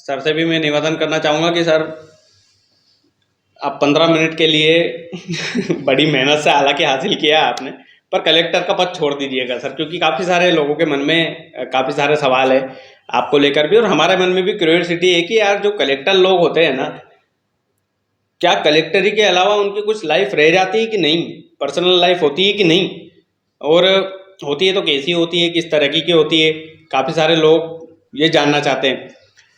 Sir से भी मैं निवेदन करना चाहूँगा कि सर आप 15 मिनट के लिए बड़ी मेहनत से हालांकि हासिल किया है आपने, पर कलेक्टर का पद छोड़ दीजिएगा सर, क्योंकि काफ़ी सारे लोगों के मन में काफ़ी सारे सवाल है आपको लेकर भी, और हमारे मन में भी क्यूरियोसिटी है कि यार जो कलेक्टर लोग होते हैं ना, क्या कलेक्टरी के अलावा उनकी कुछ लाइफ रह जाती है कि नहीं, पर्सनल लाइफ होती है कि नहीं, और होती है तो कैसी होती है, किस तरह की होती है। काफ़ी सारे लोग ये जानना चाहते हैं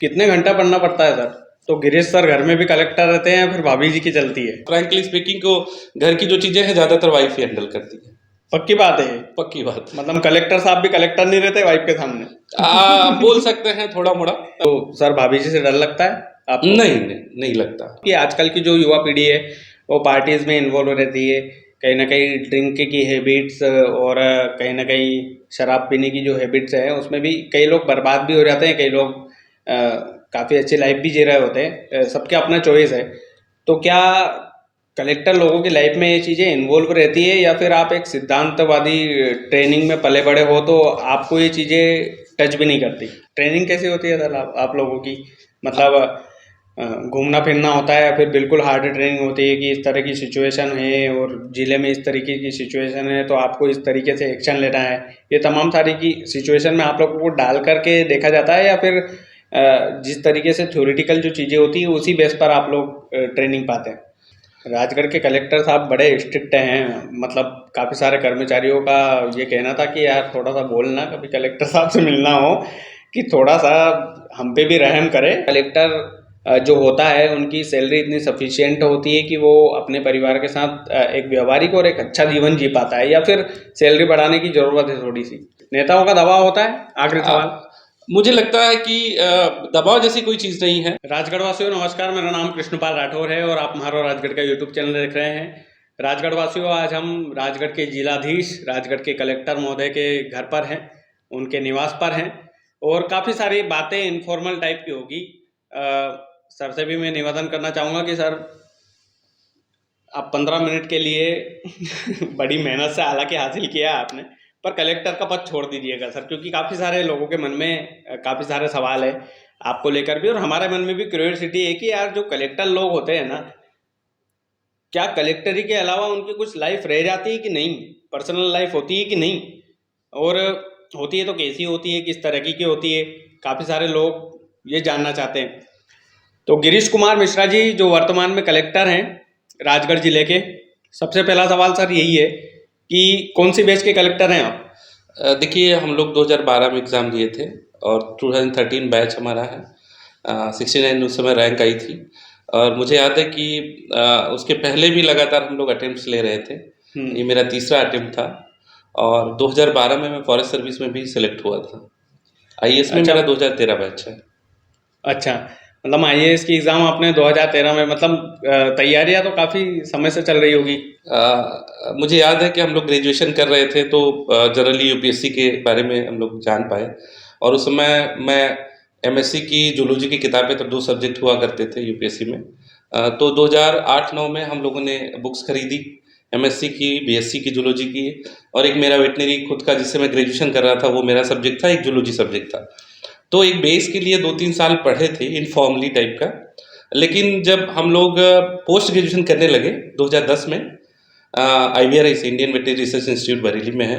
कितने घंटा पढ़ना पड़ता है सर। तो गिरीश सर घर में भी कलेक्टर रहते हैं, फिर भाभी जी की चलती है। फ्रैंकली स्पीकिंग को घर की जो चीजें हैं ज्यादातर वाइफ ही हैंडल करती है। पक्की बात है, पक्की बात। मतलब कलेक्टर साहब भी कलेक्टर नहीं रहते वाइफ के सामने। बोल सकते हैं थोड़ा मोड़ा। तो सर भाभी जी से डर लगता है आपको? नहीं लगता। कि आजकल की जो युवा पीढ़ी है वो पार्टीज में इन्वॉल्व रहती है, कहीं ना कहीं ड्रिंक की हैबिट्स और कहीं ना कहीं शराब पीने की जो हैबिट्स है उसमें भी कई लोग बर्बाद भी हो जाते हैं, कई लोग काफ़ी अच्छी लाइफ भी जी रहे होते हैं। सबके अपना चॉइस है। तो क्या कलेक्टर लोगों की लाइफ में ये चीज़ें इन्वॉल्व रहती है, या फिर आप एक सिद्धांतवादी ट्रेनिंग में पले बड़े हो तो आपको ये चीज़ें टच भी नहीं करती? ट्रेनिंग कैसी होती है सर आप लोगों की? मतलब घूमना फिरना होता है या फिर बिल्कुल हार्ड ट्रेनिंग होती है कि इस तरह की सिचुएशन है और ज़िले में इस तरीके की सिचुएशन है तो आपको इस तरीके से एक्शन लेना है, ये तमाम सारी की सिचुएशन में आप लोगों को डाल करके देखा जाता है, या फिर जिस तरीके से थ्योरेटिकल जो चीज़ें होती है उसी बेस पर आप लोग ट्रेनिंग पाते हैं? राजगढ़ के कलेक्टर साहब बड़े स्ट्रिक्ट हैं, मतलब काफ़ी सारे कर्मचारियों का ये कहना था कि यार थोड़ा सा बोलना, कभी कलेक्टर साहब से मिलना हो कि थोड़ा सा हम पे भी रहम करें। कलेक्टर जो होता है उनकी सैलरी इतनी सफिशिएंट होती है कि वो अपने परिवार के साथ एक व्यवहारिक और एक अच्छा जीवन जी पाता है, या फिर सैलरी बढ़ाने की ज़रूरत है थोड़ी सी? नेताओं का दबाव होता है? आखिरी सवाल। मुझे लगता है कि दबाव जैसी कोई चीज नहीं है। राजगढ़ वासियों नमस्कार, मेरा नाम कृष्णपाल राठौर है और आप म्हारो राजगढ़ का यूट्यूब चैनल देख रहे हैं। राजगढ़ वासियों, आज हम राजगढ़ के जिलाधीश, राजगढ़ के कलेक्टर महोदय के घर पर हैं, उनके निवास पर हैं, और काफ़ी सारी बातें इनफॉर्मल टाइप की होगी। सर से भी मैं निवेदन करना चाहूँगा कि सर आप 15 मिनट के लिए बड़ी मेहनत से हालांकि हासिल किया है आपने, पर कलेक्टर का पद छोड़ दीजिएगा सर, क्योंकि काफ़ी सारे लोगों के मन में काफ़ी सारे सवाल है आपको लेकर भी, और हमारे मन में भी क्यूरियोसिटी है कि यार जो कलेक्टर लोग होते हैं ना, क्या कलेक्टरी के अलावा उनकी कुछ लाइफ रह जाती है कि नहीं, पर्सनल लाइफ होती है कि नहीं, और होती है तो कैसी होती है, किस तरह की होती है। काफ़ी सारे लोग ये जानना चाहते हैं। तो गिरीश कुमार मिश्रा जी जो वर्तमान में कलेक्टर हैं राजगढ़ जिले के, सबसे पहला सवाल सर यही है कि कौन सी बैच के कलेक्टर हैं आप? देखिए, हम लोग 2012 में एग्ज़ाम दिए थे और 2013 बैच हमारा है। 69 उस समय रैंक आई थी, और मुझे याद है कि उसके पहले भी लगातार हम लोग अटेम्प्ट्स ले रहे थे। ये मेरा तीसरा अटेम्प्ट था, और 2012 में मैं फॉरेस्ट सर्विस में भी सिलेक्ट हुआ था। आईएएस में मेरा 2013 बैच है। अच्छा, मतलब आईएएस की एग्ज़ाम आपने 2013 में, मतलब तैयारियां तो काफ़ी समय से चल रही होगी। मुझे याद है कि हम लोग ग्रेजुएशन कर रहे थे तो जनरली यूपीएससी के बारे में हम लोग जान पाए, और उस समय मैं एमएससी की जूलॉजी की किताबें, तब 2 सब्जेक्ट हुआ करते थे यूपीएससी में। तो 2008-9 में हम लोगों ने बुक्स खरीदी, एमएससी की, बीएससी की जूलॉजी की, और एक मेरा वेटनरी खुद का जिससे मैं ग्रेजुएशन कर रहा था वो मेरा सब्जेक्ट था, एक जूलॉजी सब्जेक्ट था। तो एक बेस के लिए 2-3 साल पढ़े थे इनफॉर्मली टाइप का। लेकिन जब हम लोग पोस्ट ग्रेजुएशन करने लगे 2010 में, IVRI से, Indian veterinary research institute Bareilly में है,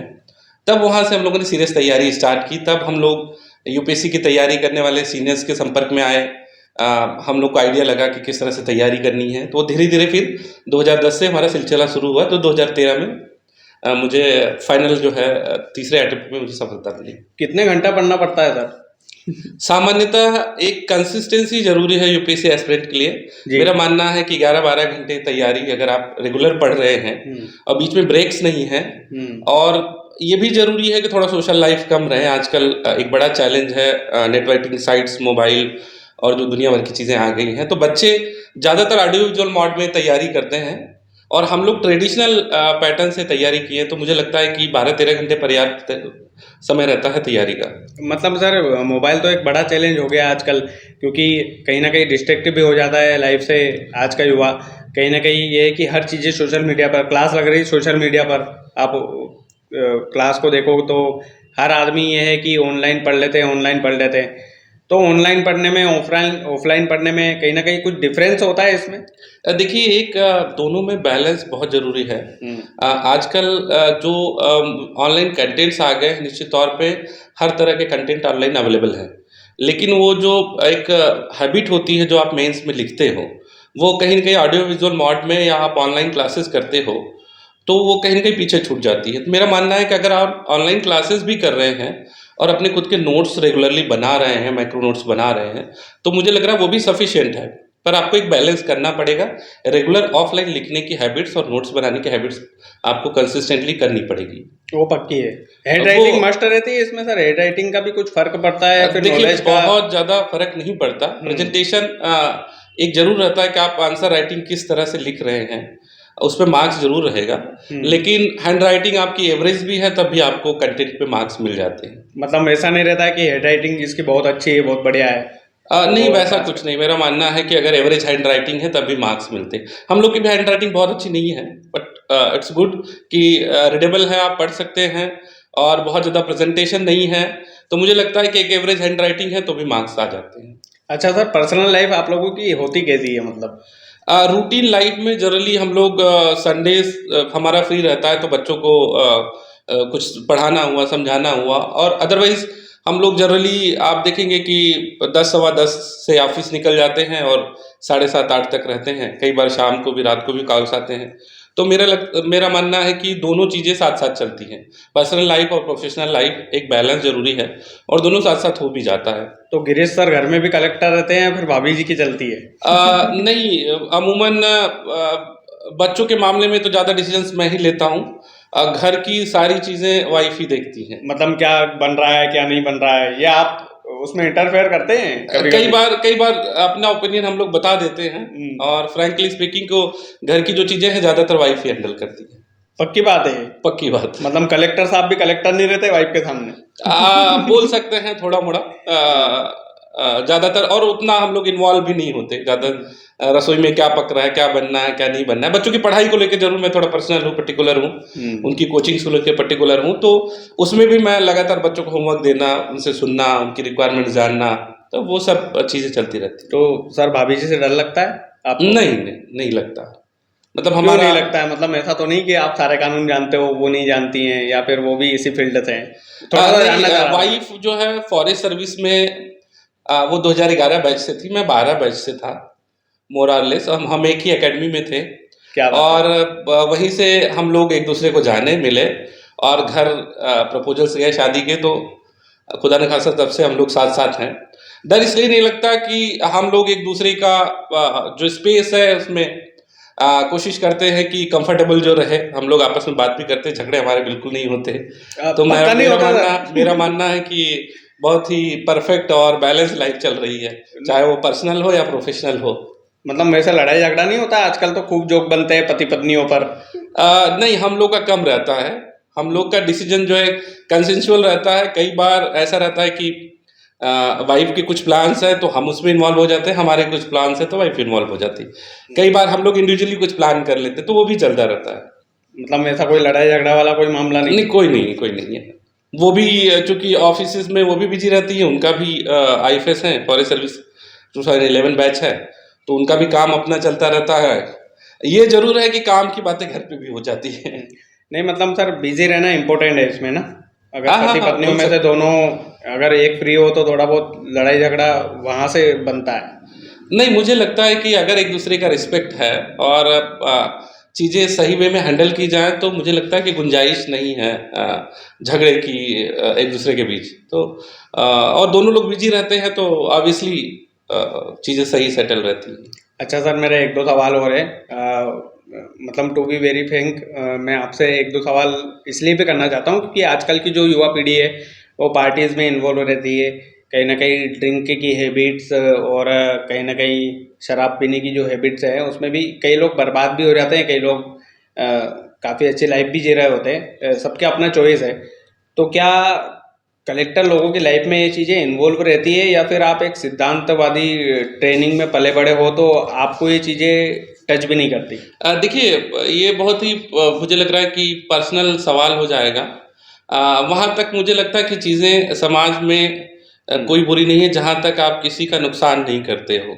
तब वहाँ से हम लोगों ने सीरियस तैयारी स्टार्ट की। तब हम लोग यूपीएससी की तैयारी करने वाले सीनियर्स के संपर्क में आए। हम लोग को आइडिया लगा कि किस तरह से तैयारी करनी है, तो धीरे धीरे फिर 2010 से हमारा सिलसिला शुरू हुआ। तो 2013 में मुझे फाइनल जो है तीसरे अटेम्प्ट में मुझे सफलता मिली। कितने घंटा पढ़ना पड़ता है सर? सामान्यतः एक कंसिस्टेंसी जरूरी है यूपीएससी एस्पिरेंट के लिए। मेरा मानना है कि 11-12 घंटे तैयारी अगर आप रेगुलर पढ़ रहे हैं और बीच में ब्रेक्स नहीं है, और ये भी जरूरी है कि थोड़ा सोशल लाइफ कम रहे। आजकल एक बड़ा चैलेंज है नेटवर्किंग साइट्स, मोबाइल और जो दुनिया भर की चीज़ें आ गई हैं, तो बच्चे ज़्यादातर ऑडियो विजुअल मोड में तैयारी करते हैं, और हम लोग ट्रेडिशनल पैटर्न से तैयारी किए। तो मुझे लगता है कि 12-13 घंटे पर्याप्त समय रहता है तैयारी का। मतलब सर मोबाइल तो एक बड़ा चैलेंज हो गया आजकल, क्योंकि कहीं ना कहीं डिस्ट्रैक्टिव भी हो जाता है लाइफ से आज का युवा। कहीं ना कहीं ये है कि हर चीज़ें सोशल मीडिया पर, क्लास लग रही सोशल मीडिया पर, आप क्लास को देखो तो हर आदमी ये है कि ऑनलाइन पढ़ लेते हैं, ऑनलाइन पढ़ लेते हैं। तो ऑनलाइन पढ़ने में ऑफलाइन पढ़ने में कहीं ना कहीं कुछ डिफरेंस होता है इसमें? देखिए एक दोनों में बैलेंस बहुत ज़रूरी है। आजकल जो ऑनलाइन कंटेंट्स आ गए हैं, निश्चित तौर पे हर तरह के कंटेंट ऑनलाइन अवेलेबल है। लेकिन वो जो एक हैबिट होती है जो आप मेंस में लिखते हो, वो कहीं न कहीं ऑडियो विजुअल मोड में या आप ऑनलाइन क्लासेस करते हो, तो वो कहीं न कहीं पीछे छूट जाती है। तो मेरा मानना है कि अगर आप ऑनलाइन क्लासेस भी कर रहे हैं और अपने खुद के नोट्स रेगुलरली बना रहे हैं, माइक्रो नोट्स बना रहे हैं, तो मुझे लग रहा है वो भी सफिशिएंट है। पर आपको एक बैलेंस करना पड़ेगा। रेगुलर ऑफलाइन लिखने की हैबिट्स और नोट्स बनाने की हैबिट्स आपको कंसिस्टेंटली करनी पड़ेगी। वो पक्की है। हैंड वो राइटिंग मस्ट रहती है इसमें सर? हैंड राइटिंग का भी कुछ फर्क पड़ता है या फिर देखिए नॉलेज का? बहुत ज़्यादा फ़र्क नहीं पड़ता। प्रेज़ेंटेशन एक ज़रूर रहता है कि आप आंसर राइटिंग किस तरह से लिख रहे हैं, उस पे मार्क्स ज़रूर रहेगा। लेकिन हैंड राइटिंग आपकी एवरेज भी है, तब भी आपको कंटेंट पे मार्क्स मिल जाते हैं। मतलब ऐसा नहीं रहता है कि हैंड राइटिंग इसकी बहुत अच्छी है, बहुत बढ़िया है? नहीं वो वैसा कुछ नहीं। मेरा मानना है कि अगर एवरेज हैंड राइटिंग है तब भी मार्क्स मिलते हैं। हम लोग की भी हैंड राइटिंग बहुत अच्छी नहीं है, बट इट्स गुड कि रीडेबल है, आप पढ़ सकते हैं और बहुत ज़्यादा प्रेजेंटेशन नहीं है, तो मुझे लगता है कि एक एवरेज हैंड राइटिंग है तो भी मार्क्स आ जाते हैं। अच्छा सर, पर्सनल लाइफ आप लोगों की होती कैसी है मतलब? रूटीन लाइफ में जनरली हम लोग संडेज हमारा फ्री रहता है, तो बच्चों को कुछ पढ़ाना हुआ, समझाना हुआ, और अदरवाइज हम लोग जनरली आप देखेंगे कि 10 सवा 10 से ऑफिस निकल जाते हैं और 7:30-8 तक रहते हैं। कई बार शाम को भी, रात को भी कॉल्स आते हैं। तो मेरा मानना है कि दोनों चीज़ें साथ-साथ चलती हैं। पर्सनल लाइफ और प्रोफेशनल लाइफ एक बैलेंस ज़रूरी है और दोनों साथ-साथ हो भी जाता है। तो गिरीश सर घर में भी कलेक्टर रहते हैं या फिर भाभी जी की चलती है? नहीं, अमूमन बच्चों के मामले में तो ज़्यादा डिसीजंस मैं ही लेता हूँ। घर की सारी चीज़ें वाइफ ही देखती हैं। मतलब क्या बन रहा है, क्या नहीं बन रहा है, या आप उसमें इंटरफेयर करते हैं कभी कई बार अपना ओपिनियन हम लोग बता देते हैं, और फ्रैंकली स्पीकिंग को घर की जो चीज़ें हैं ज़्यादातर वाइफ ही हैंडल करती है। पक्की बात है? पक्की बात। मतलब कलेक्टर साहब भी कलेक्टर नहीं रहते वाइफ के सामने? बोल सकते हैं थोड़ा मोड़ा। ज़्यादातर और उतना हम लोग इन्वॉल्व भी नहीं होते ज़्यादा। रसोई में क्या पक रहा है, क्या बनना है, क्या नहीं बनना है। बच्चों की पढ़ाई को लेकर जरूर मैं थोड़ा पर्सनल हूँ, पर्टिकुलर हूँ। उनकी कोचिंग्स को लेकर पर्टिकुलर हूँ, तो उसमें भी मैं लगातार बच्चों को होमवर्क देना, उनसे सुनना, उनकी रिक्वायरमेंट जानना, तो वो सब चीज़ें चलती रहती। तो सर भाभी जी से डर लगता है आपको? नहीं लगता। मतलब क्यों हमारा नहीं लगता है? मतलब ऐसा तो नहीं कि आप सारे कानून जानते हो, वो नहीं जानती हैं, या फिर वो भी इसी फील्ड से हैं? थोड़ा सा जानना चाह रहा हूँ। वाइफ जो है फॉरेस्ट सर्विस में, वो 2011 बैच से थी, मैं 12 बैच से था, मोर और लेस। हम एक ही एकेडमी में थे। क्या बात और वहीं से हम लोग एक दूसरे को जाने मिले और घर प्रपोजल्स गए शादी के, तो खुदा न खासा तब से हम लोग साथ साथ हैं। डर इसलिए नहीं लगता कि हम लोग एक दूसरे का जो स्पेस है उसमें कोशिश करते हैं कि कंफर्टेबल जो रहे। हम लोग आपस में बात भी करते हैं, झगड़े हमारे बिल्कुल नहीं होते। तो मेरा मानना है कि बहुत ही परफेक्ट और बैलेंस लाइफ चल रही है, चाहे वो पर्सनल हो या प्रोफेशनल हो। मतलब वैसे लड़ाई झगड़ा नहीं होता? आजकल तो खूब जोक बनते हैं पति पत्नियों पर। नहीं, हम लोग का कम रहता है। हम लोग का डिसीजन जो है कंसेंसुअल रहता है। कई बार ऐसा रहता है कि वाइफ के कुछ प्लान्स है तो हम उसमें इन्वॉल्व हो जाते हैं, हमारे कुछ प्लान्स है तो वाइफ इन्वॉल्व हो जाती है। कई बार हम लोग इंडिविजुअली कुछ प्लान कर लेते हैं, तो वो भी चलता रहता है। मतलब ऐसा कोई लड़ाई झगड़ा वाला कोई मामला नहीं? नहीं, कोई नहीं है। वो भी चूंकि ऑफिस में वो भी बिजी रहती है, उनका भी IFS है, फॉरेस्ट सर्विस 2011 बैच है, तो उनका भी काम अपना चलता रहता है। ये जरूर है कि काम की बातें घर पे भी हो जाती है। नहीं मतलब सर बिजी रहना इम्पोर्टेंट है इसमें ना। अगर हाँ, पति हाँ, पत्नियों बोल में से दोनों अगर एक फ्री हो तो थोड़ा बहुत लड़ाई झगड़ा वहां से बनता है। नहीं, मुझे लगता है कि अगर एक दूसरे का रिस्पेक्ट है और चीज़ें सही वे में हैंडल की जाए, तो मुझे लगता है कि गुंजाइश नहीं है झगड़े की एक दूसरे के बीच। तो और दोनों लोग बिजी रहते हैं तो ऑब्वियसली चीज़ें सही सेटल रहती हैं। अच्छा सर, मेरे एक दो सवाल हो रहे हैं। मतलब टू बी वेरी फ्रैंक, मैं आपसे एक दो सवाल इसलिए भी करना चाहता हूँ क्योंकि आजकल की जो युवा पीढ़ी है वो पार्टीज़ में इन्वॉल्व रहती है। कहीं ना कहीं ड्रिंक की हैबिट्स और कहीं ना कहीं शराब पीने की जो हैबिट्स है उसमें भी कई लोग बर्बाद भी हो जाते हैं, कई लोग काफ़ी अच्छी लाइफ भी जी रहे होते हैं। सबके अपना चॉइस है। तो क्या कलेक्टर लोगों की लाइफ में ये चीज़ें इन्वॉल्व रहती है, या फिर आप एक सिद्धांतवादी ट्रेनिंग में पले बड़े हो तो आपको ये चीज़ें टच भी नहीं करती? देखिए, ये बहुत ही मुझे लग रहा है कि पर्सनल सवाल हो जाएगा। वहाँ तक मुझे लगता है कि चीज़ें समाज में कोई बुरी नहीं है जहाँ तक आप किसी का नुकसान नहीं करते हो।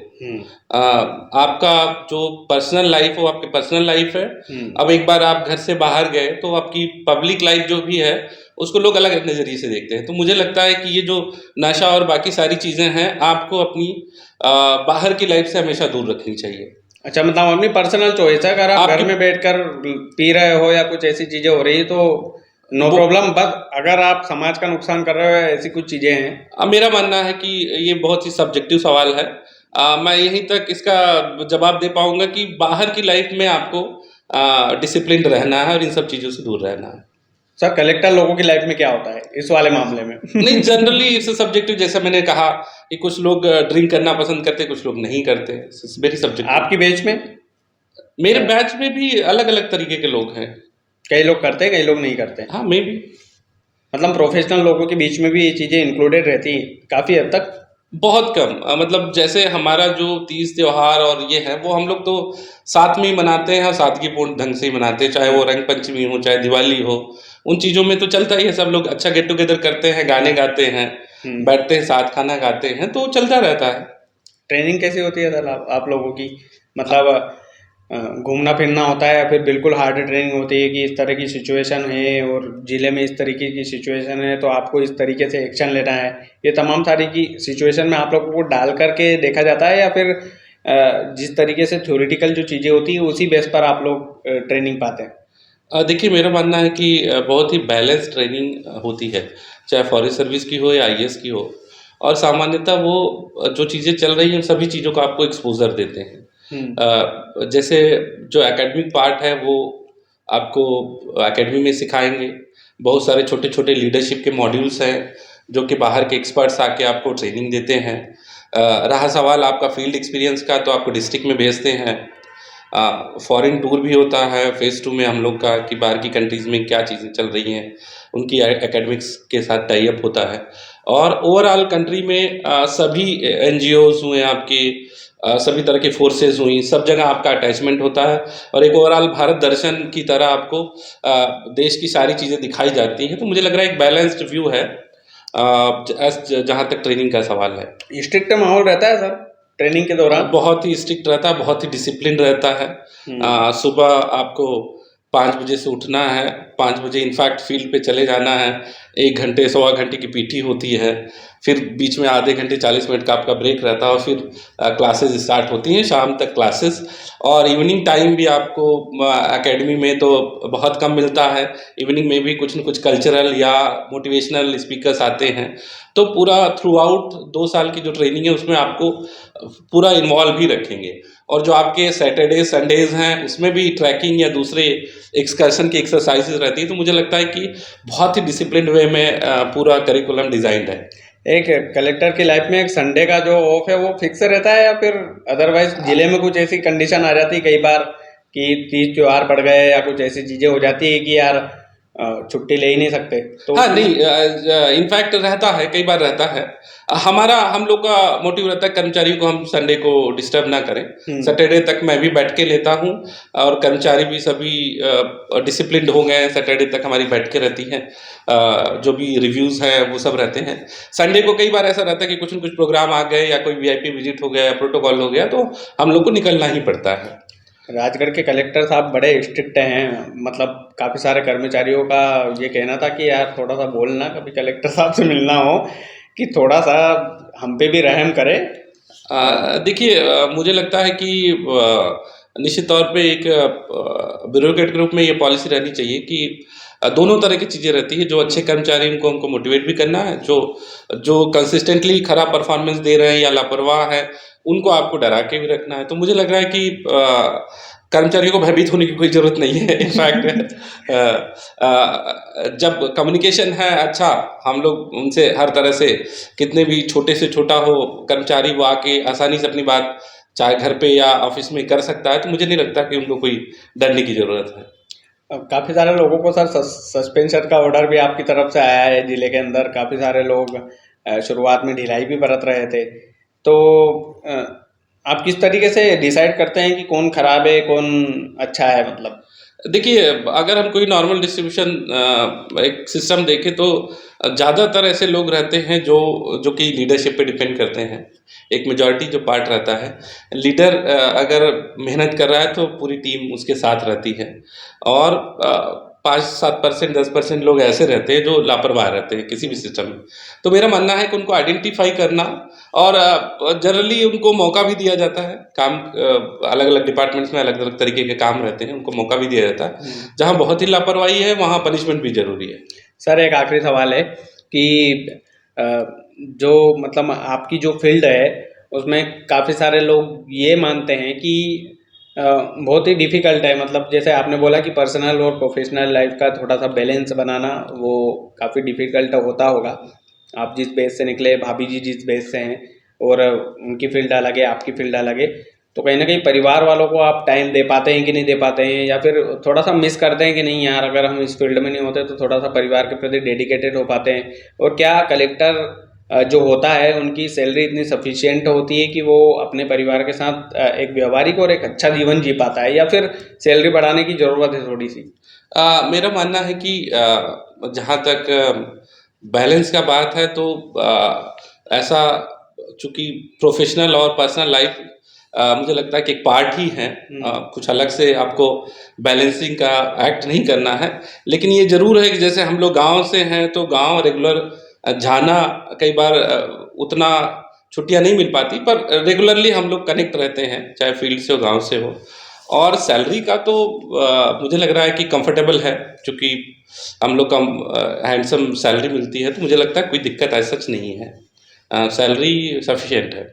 आपका जो पर्सनल लाइफ हो आपकी पर्सनल लाइफ है। अब एक बार आप घर से बाहर गए तो आपकी पब्लिक लाइफ जो भी है उसको लोग अलग नज़रिए से देखते हैं। तो मुझे लगता है कि ये जो नशा और बाकी सारी चीज़ें हैं आपको अपनी बाहर की लाइफ से हमेशा दूर रखनी चाहिए। अच्छा, मतलब अपनी पर्सनल चॉइस है, अगर आप घर आपकी में बैठकर पी रहे हो या कुछ ऐसी चीजें हो रही है तो नो वो प्रॉब्लम, बट अगर आप समाज का नुकसान कर रहे हो ऐसी कुछ चीजें हैं। मेरा मानना है कि ये बहुत ही सब्जेक्टिव सवाल है। मैं यहीं तक इसका जवाब दे पाऊंगा कि बाहर की लाइफ में आपको डिसिप्लिन रहना है और इन सब चीज़ों से दूर रहना है। सर, कलेक्टर लोगों की लाइफ में क्या होता है इस वाले मामले में? नहीं, जनरली इट्स सब्जेक्टिव, जैसा मैंने कहा कि कुछ लोग ड्रिंक करना पसंद करते, कुछ लोग नहीं करते। Very subjective. आपकी बेच में मेरे बैच में भी अलग अलग तरीके के लोग हैं। कई लोग करते हैं, कई लोग नहीं करते। हाँ, मे भी। मतलब प्रोफेशनल लोगों के बीच में भी ये चीजें इंक्लूडेड रहती हैं काफी हद तक। बहुत कम। मतलब जैसे हमारा जो तीज त्योहार और ये है वो हम लोग तो साथ में ही मनाते हैं और सादगीपूर्ण ढंग से ही मनाते हैं, चाहे वो रंग पंचमी हो चाहे दिवाली हो। उन चीज़ों में तो चलता ही है, सब लोग अच्छा गेट टुगेदर करते हैं, गाने गाते हैं, बैठते हैं साथ, खाना खाते हैं, तो चलता रहता है। ट्रेनिंग कैसी होती है सर आप लोगों की? मतलब घूमना फिरना होता है या फिर बिल्कुल हार्ड ट्रेनिंग होती है कि इस तरह की सिचुएशन है और जिले में इस तरीके की सिचुएशन है तो आपको इस तरीके से एक्शन लेना है, ये तमाम सारी की सिचुएशन में आप लोगों को डाल करके देखा जाता है, या फिर जिस तरीके से थ्योरेटिकल जो चीज़ें होती है उसी बेस पर आप लोग ट्रेनिंग पाते हैं? देखिए, मेरा मानना है कि बहुत ही बैलेंस ट्रेनिंग होती है, चाहे फॉरेस्ट सर्विस की हो या आईएएस की हो। और सामान्यतः वो जो चीज़ें चल रही हैं उन सभी चीज़ों का आपको एक्सपोज़र देते हैं। जैसे जो एकेडमिक पार्ट है वो आपको एकेडमी में सिखाएंगे। बहुत सारे छोटे छोटे लीडरशिप के मॉड्यूल्स हैं जो कि बाहर के एक्सपर्ट्स आके आपको ट्रेनिंग देते हैं। रहा सवाल आपका फील्ड एक्सपीरियंस का, तो आपको डिस्ट्रिक्ट में भेजते हैं। फॉरेन टूर भी होता है फेज़ 2 में हम लोग का, कि बाहर की कंट्रीज़ में क्या चीज़ें चल रही हैं, उनकी एकेडमिक्स के साथ टाई अप होता है। और ओवरऑल कंट्री में सभी एनजीओज़ हुए आपके, सभी तरह की फोर्सेस हुई, सब जगह आपका अटैचमेंट होता है और एक ओवरऑल भारत दर्शन की तरह आपको देश की सारी चीज़ें दिखाई जाती हैं। तो मुझे लग रहा है एक बैलेंस्ड व्यू है जहाँ तक ट्रेनिंग का सवाल है। स्ट्रिक्ट माहौल रहता है सर ट्रेनिंग के दौरान? बहुत ही स्ट्रिक्ट रहता है, बहुत ही डिसिप्लिन रहता है। सुबह आपको 5 बजे से उठना है, 5 बजे इनफैक्ट फील्ड पे चले जाना है। 1 घंटे सवा घंटे की पीटी होती है, फिर बीच में आधे घंटे 40 मिनट का आपका ब्रेक रहता है और फिर क्लासेस स्टार्ट होती हैं, शाम तक क्लासेस। और इवनिंग टाइम भी आपको एकेडमी में तो बहुत कम मिलता है। इवनिंग में भी कुछ न कुछ कल्चरल या मोटिवेशनल स्पीकर्स आते हैं। तो पूरा थ्रू आउट 2 साल की जो ट्रेनिंग है उसमें आपको पूरा इन्वॉल्व भी रखेंगे। और जो आपके सैटरडे संडेज़ हैं उसमें भी ट्रैकिंग या दूसरे एक्सकर्शन की एक्सरसाइजेज रहती है। तो मुझे लगता है कि बहुत ही डिसिप्लिन्ड वे में पूरा करिकुलम डिज़ाइंड है। एक कलेक्टर की लाइफ में एक संडे का जो ऑफ है वो फिक्स रहता है, या फिर अदरवाइज जिले में कुछ ऐसी कंडीशन आ जाती है कई बार कि तीज त्योहार पड़ गए या कुछ ऐसी चीजें हो जाती है कि यार छुट्टी ले ही नहीं सकते, तो हाँ, नहीं, इनफैक्ट रहता है, कई बार रहता है। हम लोग का मोटिव रहता है कर्मचारियों को हम संडे को डिस्टर्ब ना करें। सैटरडे तक मैं भी बैठ के लेता हूँ और कर्मचारी भी सभी डिसिप्लिन्ड हो गए हैं। सैटरडे तक हमारी बैठकें रहती हैं, जो भी रिव्यूज़ हैं वो सब रहते हैं। संडे को कई बार ऐसा रहता है कि कुछ न कुछ प्रोग्राम आ गए या कोई वीआईपी विजिट हो गया या प्रोटोकॉल हो गया, तो हम लोग को निकलना ही पड़ता है। राजगढ़ के कलेक्टर साहब बड़े स्ट्रिक्ट हैं, मतलब काफ़ी सारे कर्मचारियों का ये कहना था कि यार थोड़ा सा बोलना, कभी कलेक्टर साहब से मिलना हो कि थोड़ा सा हम पे भी रहम करे। देखिए, मुझे लगता है कि निश्चित तौर पे एक ब्यूरोक्रेट ग्रुप में ये पॉलिसी रहनी चाहिए कि दोनों तरह की चीज़ें रहती है। जो अच्छे कर्मचारी उनको हमको मोटिवेट भी करना है, जो जो कंसिस्टेंटली खराब परफॉर्मेंस दे रहे हैं या लापरवाह है उनको आपको डरा के भी रखना है। तो मुझे लग रहा है कि कर्मचारियों को भयभीत होने की कोई ज़रूरत नहीं है। इनफैक्ट जब कम्युनिकेशन है अच्छा, हम लोग उनसे हर तरह से, कितने भी छोटे से छोटा हो कर्मचारी, वो आके आसानी से अपनी बात चाहे घर पे या ऑफिस में कर सकता है। तो मुझे नहीं लगता कि उनको कोई डरने की ज़रूरत है। काफ़ी सारे लोगों को सर सस्पेंशन का ऑर्डर भी आपकी तरफ से आया है जिले के अंदर। काफ़ी सारे लोग शुरुआत में ढिलाई भी बरत रहे थे, तो आप किस तरीके से डिसाइड करते हैं कि कौन खराब है कौन अच्छा है? मतलब देखिए, अगर हम कोई नॉर्मल डिस्ट्रीब्यूशन एक सिस्टम देखें तो ज़्यादातर ऐसे लोग रहते हैं जो कि लीडरशिप पे डिपेंड करते हैं। एक मेजॉरिटी जो पार्ट रहता है, लीडर अगर मेहनत कर रहा है तो पूरी टीम उसके साथ रहती है। और 5-7% 10% लोग ऐसे रहते हैं जो लापरवाह रहते हैं किसी भी सिस्टम में। तो मेरा मानना है कि उनको आइडेंटिफ़ाई करना और जनरली उनको मौका भी दिया जाता है। काम अलग-अलग डिपार्टमेंट्स में अलग-अलग तरीके के काम रहते हैं, उनको मौका भी दिया जाता है। जहाँ बहुत ही लापरवाही है, वहाँ पनिशमेंट भी ज़रूरी है। सर एक आखिरी सवाल है कि अ, जो मतलब आपकी जो फील्ड है उसमें काफ़ी सारे लोग ये मानते हैं कि बहुत ही डिफ़िकल्ट है, मतलब जैसे आपने बोला कि पर्सनल और प्रोफेशनल लाइफ का थोड़ा सा बैलेंस बनाना वो काफ़ी डिफ़िकल्ट होता होगा। आप जिस बेस से निकले, भाभी जी जिस बेस से हैं, और उनकी फील्ड अलग है, आपकी फील्ड अलग है, तो कहीं ना कहीं परिवार वालों को आप टाइम दे पाते हैं कि नहीं दे पाते हैं, या फिर थोड़ा सा मिस करते हैं कि नहीं यार अगर हम इस फील्ड में नहीं होते तो थोड़ा सा परिवार के प्रति डेडिकेटेड हो पाते हैं? और क्या कलेक्टर जो होता है उनकी सैलरी इतनी सफिशिएंट होती है कि वो अपने परिवार के साथ एक व्यवहारिक और एक अच्छा जीवन जी पाता है, या फिर सैलरी बढ़ाने की ज़रूरत है थोड़ी सी? मेरा मानना है कि जहाँ तक बैलेंस का बात है तो ऐसा चूँकि प्रोफ़ेशनल और पर्सनल लाइफ़ मुझे लगता है कि एक पार्ट ही है। कुछ अलग से आपको बैलेंसिंग का एक्ट नहीं करना है। लेकिन ये ज़रूर है कि जैसे हम लोग गाँव से हैं तो गाँव रेगुलर जाना कई बार उतना छुट्टियाँ नहीं मिल पाती, पर रेगुलरली हम लोग कनेक्ट रहते हैं, चाहे फ़ील्ड से हो, गाँव से हो। और सैलरी का तो मुझे लग रहा है कि कंफर्टेबल है, चूँकि हम लोग को हैंडसम सैलरी मिलती है, तो मुझे लगता है कोई दिक्कत एज़ सच नहीं है। सैलरी सफिशिएंट है।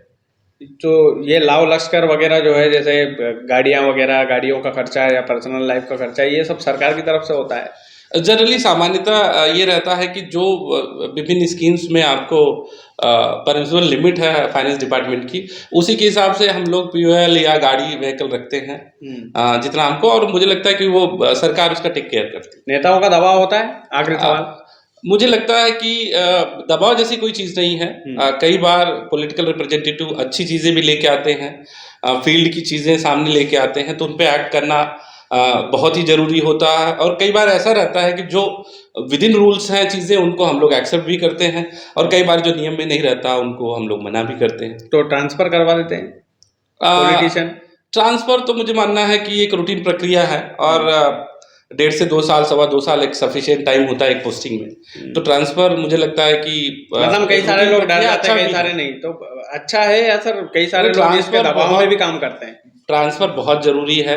तो ये लाव लश्कर वगैरह जो है, जैसे गाड़ियाँ वगैरह, गाड़ियों का खर्चा या पर्सनल लाइफ का खर्चा, ये सब सरकार की तरफ से होता है? जनरली सामान्यतः ये रहता है कि जो विभिन्न स्कीम्स में आपको परमिसिबल लिमिट है फाइनेंस डिपार्टमेंट की, उसी के हिसाब से हम लोग फ्यूल या गाड़ी व्हीकल रखते हैं जितना हमको, और मुझे लगता है कि वो सरकार उसका टेक केयर करती है। नेताओं का दबाव होता है? आखिरी सवाल। मुझे लगता है कि दबाव जैसी कोई चीज़ नहीं है। कई बार पॉलिटिकल रिप्रेजेंटेटिव अच्छी चीज़ें भी लेके आते हैं, फील्ड की चीज़ें सामने लेके आते हैं, तो उन पे एक्ट करना बहुत ही ज़रूरी होता है। और कई बार ऐसा रहता है कि जो विदिन रूल्स हैं चीज़ें, उनको हम लोग एक्सेप्ट भी करते हैं, और कई बार जो नियम में नहीं रहता उनको हम लोग मना भी करते हैं। तो ट्रांसफ़र करवा देते हैं पॉलिटिशियन? ट्रांसफ़र तो मुझे मानना है कि एक रूटीन प्रक्रिया है, और 1.5 से 2 साल, सवा 2 साल एक सफिशिएंट टाइम होता है एक पोस्टिंग में। तो ट्रांसफ़र मुझे लगता है कि मतलब कई एक सारे रूटीन लोग डर प्रक्रिया जाते हैं, अच्छा कई भी सारे है। नहीं, तो अच्छा है या सर कई सारे लोग इसके ट्रांसफ़र दबाव में भी बहुत काम करते हैं? ट्रांसफ़र बहुत ज़रूरी है।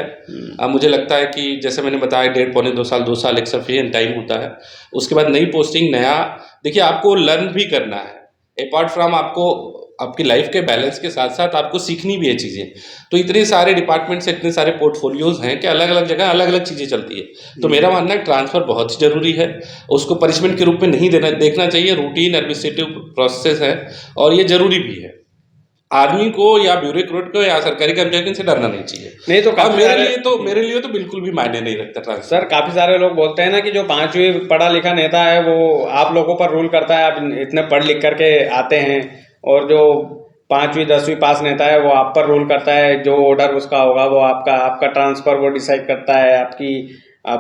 मुझे लगता है कि जैसे मैंने बताया 1.5 पौने 2 साल एक सफिशिएंट टाइम होता है। उसके बाद नई पोस्टिंग, नया देखिए आपको लर्न भी करना है। अपार्ट फ्रॉम आपको आपकी लाइफ़ के बैलेंस के साथ-साथ आपको सीखनी भी है चीज़ें। तो इतने सारे डिपार्टमेंट्स हैं, इतने सारे पोर्टफोलियोज़ हैं कि अलग-अलग जगह अलग-अलग चीज़ें चलती है। तो मेरा मानना है ट्रांसफ़र बहुत ही ज़रूरी है। उसको पनिशमेंट के रूप में नहीं देखना चाहिए, रूटीन एडमिनिस्ट्रेटिव प्रोसेस है, और ये ज़रूरी भी है। आदमी को या ब्यूरोक्रेट को या सरकारी कर्मचारी से डरना नहीं चाहिए। नहीं तो और काफ़ी सारे मेरे लिए तो बिल्कुल भी मायने नहीं रखता ट्रांसफ़र। सर काफ़ी सारे लोग बोलते हैं ना कि जो 5वीं पढ़ा लिखा नेता है वो आप लोगों पर रूल करता है, आप इतने पढ़ लिख करके आते हैं, और जो 5वीं 10वीं पास नेता है वो आप पर रूल करता है, जो ऑर्डर उसका होगा वो आपका आपका ट्रांसफ़र वो डिसाइड करता है, आपकी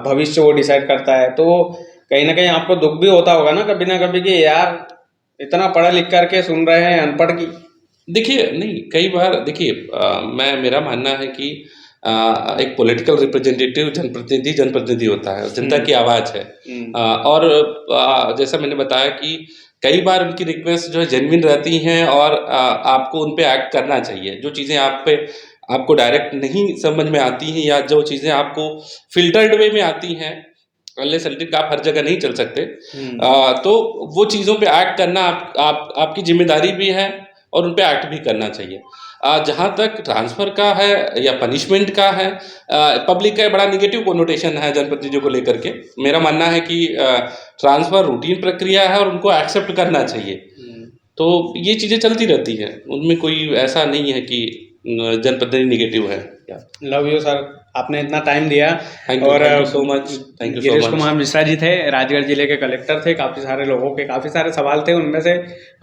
भविष्य वो डिसाइड करता है। तो कहीं ना कहीं आपको दुख भी होता होगा ना कभी कि यार इतना पढ़ लिख करके सुन रहे हैं अनपढ़ की? देखिए, नहीं, कई बार देखिए मेरा मानना है कि एक पॉलिटिकल रिप्रेजेंटेटिव जनप्रतिनिधि होता है, जनता की आवाज़ है। और जैसा मैंने बताया कि कई बार उनकी रिक्वेस्ट जो है जेन्युइन रहती हैं, और आपको उन पे एक्ट करना चाहिए। जो चीज़ें आपको डायरेक्ट नहीं समझ में आती हैं, या जो चीज़ें आपको फ़िल्टर्ड वे में आती हैं, अनलेस अनटिल आप हर जगह नहीं चल सकते। तो वो चीज़ों पे एक्ट करना आपकी ज़िम्मेदारी भी है, और उन पे एक्ट भी करना चाहिए। जहाँ तक ट्रांसफ़र का है या पनिशमेंट का है, पब्लिक का बड़ा नेगेटिव कोनोटेशन है जनप्रतिनिधियों को लेकर के। मेरा मानना है कि ट्रांसफ़र रूटीन प्रक्रिया है, और उनको एक्सेप्ट करना चाहिए। तो ये चीज़ें चलती रहती हैं, उनमें कोई ऐसा नहीं है कि जनप्रतिनिधि नेगेटिव है। लव यू सर, आपने इतना टाइम दिया। थैंक यू, और thank you so much, thank you so Girish much. Kumar Mishra ji थे, राजगढ़ जिले के कलेक्टर थे। काफ़ी सारे लोगों के काफ़ी सारे सवाल थे, उनमें से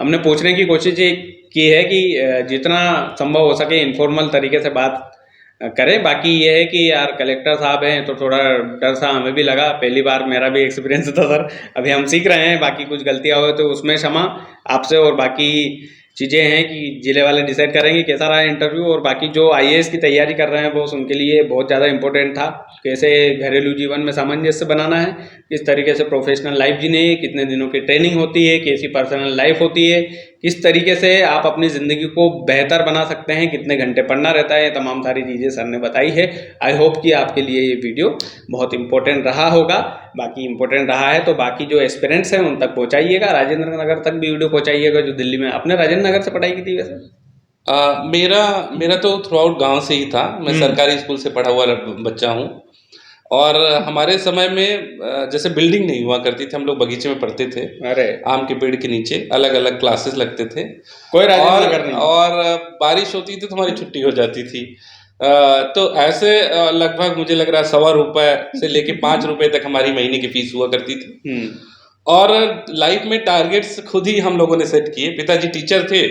हमने पूछने की कोशिश ये की है कि जितना संभव हो सके इनफॉर्मल तरीके से बात करें। बाकी ये है कि यार कलेक्टर साहब हैं तो थोड़ा डर सा हमें भी लगा, पहली बार मेरा भी एक्सपीरियंस था सर। अभी हम सीख रहे हैं, बाकी कुछ गलतियां हो तो उसमें क्षमा आपसे। और बाकी चीज़ें हैं कि जिले वाले डिसाइड करेंगे कैसा रहा इंटरव्यू। और बाकी जो आईएएस की तैयारी कर रहे हैं बॉस, उनके लिए बहुत ज़्यादा इंपॉर्टेंट था कैसे घरेलू जीवन में सामंजस्य बनाना है, किस तरीके से प्रोफेशनल लाइफ जीनी है, कितने दिनों की ट्रेनिंग होती है, कैसी पर्सनल लाइफ होती है, किस तरीके से आप अपनी ज़िंदगी को बेहतर बना सकते हैं, कितने घंटे पढ़ना रहता है, ये तमाम सारी चीज़ें सर ने बताई है। आई होप कि आपके लिए ये वीडियो बहुत इंपॉर्टेंट रहा होगा। बाकी इंपॉर्टेंट रहा है तो बाकी जो एस्पिरेंट्स हैं उन तक पहुंचाइएगा, राजेंद्र नगर तक भी वीडियो पहुंचाइएगा जो दिल्ली में। आपने राजेंद्र नगर से पढ़ाई की थी वैसे? मेरा मेरा तो थ्रू आउट गाँव से ही था। मैं सरकारी स्कूल से पढ़ा हुआ बच्चा हूँ। और हमारे समय में जैसे बिल्डिंग नहीं हुआ करती थी, हम लोग बगीचे में पढ़ते थे, अरे आम के पेड़ के नीचे अलग अलग क्लासेस लगते थे। कोई राजेंद्र और नगर नहीं? और बारिश होती थी तो हमारी छुट्टी हो जाती थी। तो ऐसे लगभग मुझे लग रहा है ₹1.25 से लेके ₹5 तक हमारी महीने की फीस हुआ करती थी। और लाइफ में टारगेट्स खुद ही हम लोगों ने सेट किए। पिताजी टीचर थे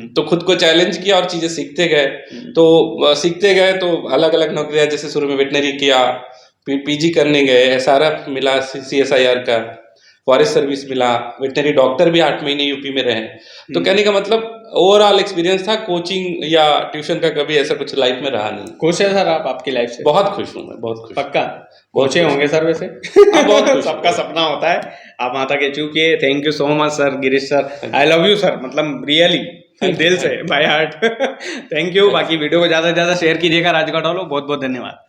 तो खुद को चैलेंज किया और चीज़ें सीखते गए। तो सीखते गए तो अलग अलग नौकरियां, जैसे शुरू में वेटनरी किया, पीजी करने गए, एसआरएफ मिला, सीएसआईआर का, फॉरेस्ट सर्विस मिला, वेटनरी डॉक्टर भी 8 महीने यूपी में रहे। तो कहने का मतलब ओवरऑल एक्सपीरियंस था। कोचिंग या ट्यूशन का कभी ऐसा कुछ लाइफ में रहा नहीं। खुश है सर आप आपकी लाइफ से? बहुत खुश हूँ मैं, बहुत खुश। पक्का कोचे होंगे सर वैसे? बहुत खुश सबका सपना होता है, आप वहां तक अचीव किए। Thank you so much sir Girish sir, I love you sir, मतलब रियली दिल से, बाय हार्ट। Thank you. बाकी वीडियो को ज़्यादा से ज़्यादा शेयर कीजिएगा राजगढ़ वालों। बहुत बहुत धन्यवाद।